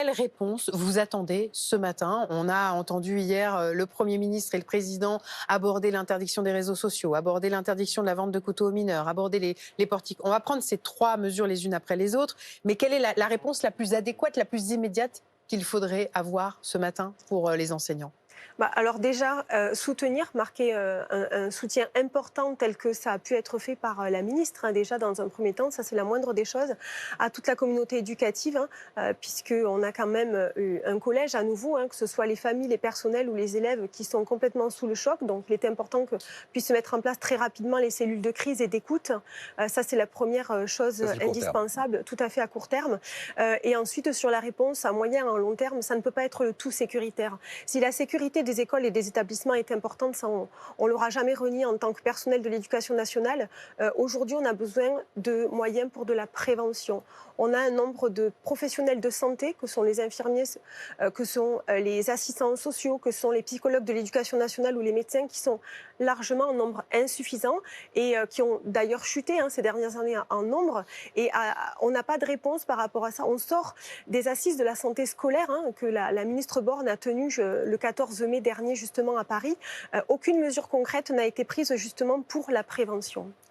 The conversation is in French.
Quelle réponse vous attendez ce matin? On a entendu hier le Premier ministre et le Président aborder l'interdiction des réseaux sociaux, aborder l'interdiction de la vente de couteaux aux mineurs, aborder les portiques. On va prendre ces trois mesures les unes après les autres, mais quelle est la réponse la plus adéquate, la plus immédiate qu'il faudrait avoir ce matin pour les enseignants? Alors déjà, soutenir, marquer un soutien important tel que ça a pu être fait par la ministre, hein, déjà dans un premier temps, ça c'est la moindre des choses, à toute la communauté éducative, hein, puisqu'on a quand même eu un collège à nouveau, hein, que ce soit les familles, les personnels ou les élèves qui sont complètement sous le choc. Donc il est important que puissent se mettre en place très rapidement les cellules de crise et d'écoute. Ça c'est la première chose Ça, c'est le court terme. indispensable, tout à fait à court terme. Et ensuite sur la réponse à moyen et à long terme, ça ne peut pas être le tout sécuritaire. Si la sécurité des écoles et des établissements est importante, ça on l'aura jamais renié en tant que personnel de l'éducation nationale. Aujourd'hui, on a besoin de moyens pour de la prévention. On a un nombre de professionnels de santé, que sont les infirmiers, que sont les assistants sociaux, que sont les psychologues de l'éducation nationale ou les médecins, qui sont largement en nombre insuffisant et qui ont d'ailleurs chuté, hein, ces dernières années en nombre. Et on n'a pas de réponse par rapport à ça. On sort des assises de la santé scolaire, hein, que la ministre Borne a tenues le 14 mai dernier justement à Paris. Aucune mesure concrète n'a été prise justement pour la prévention.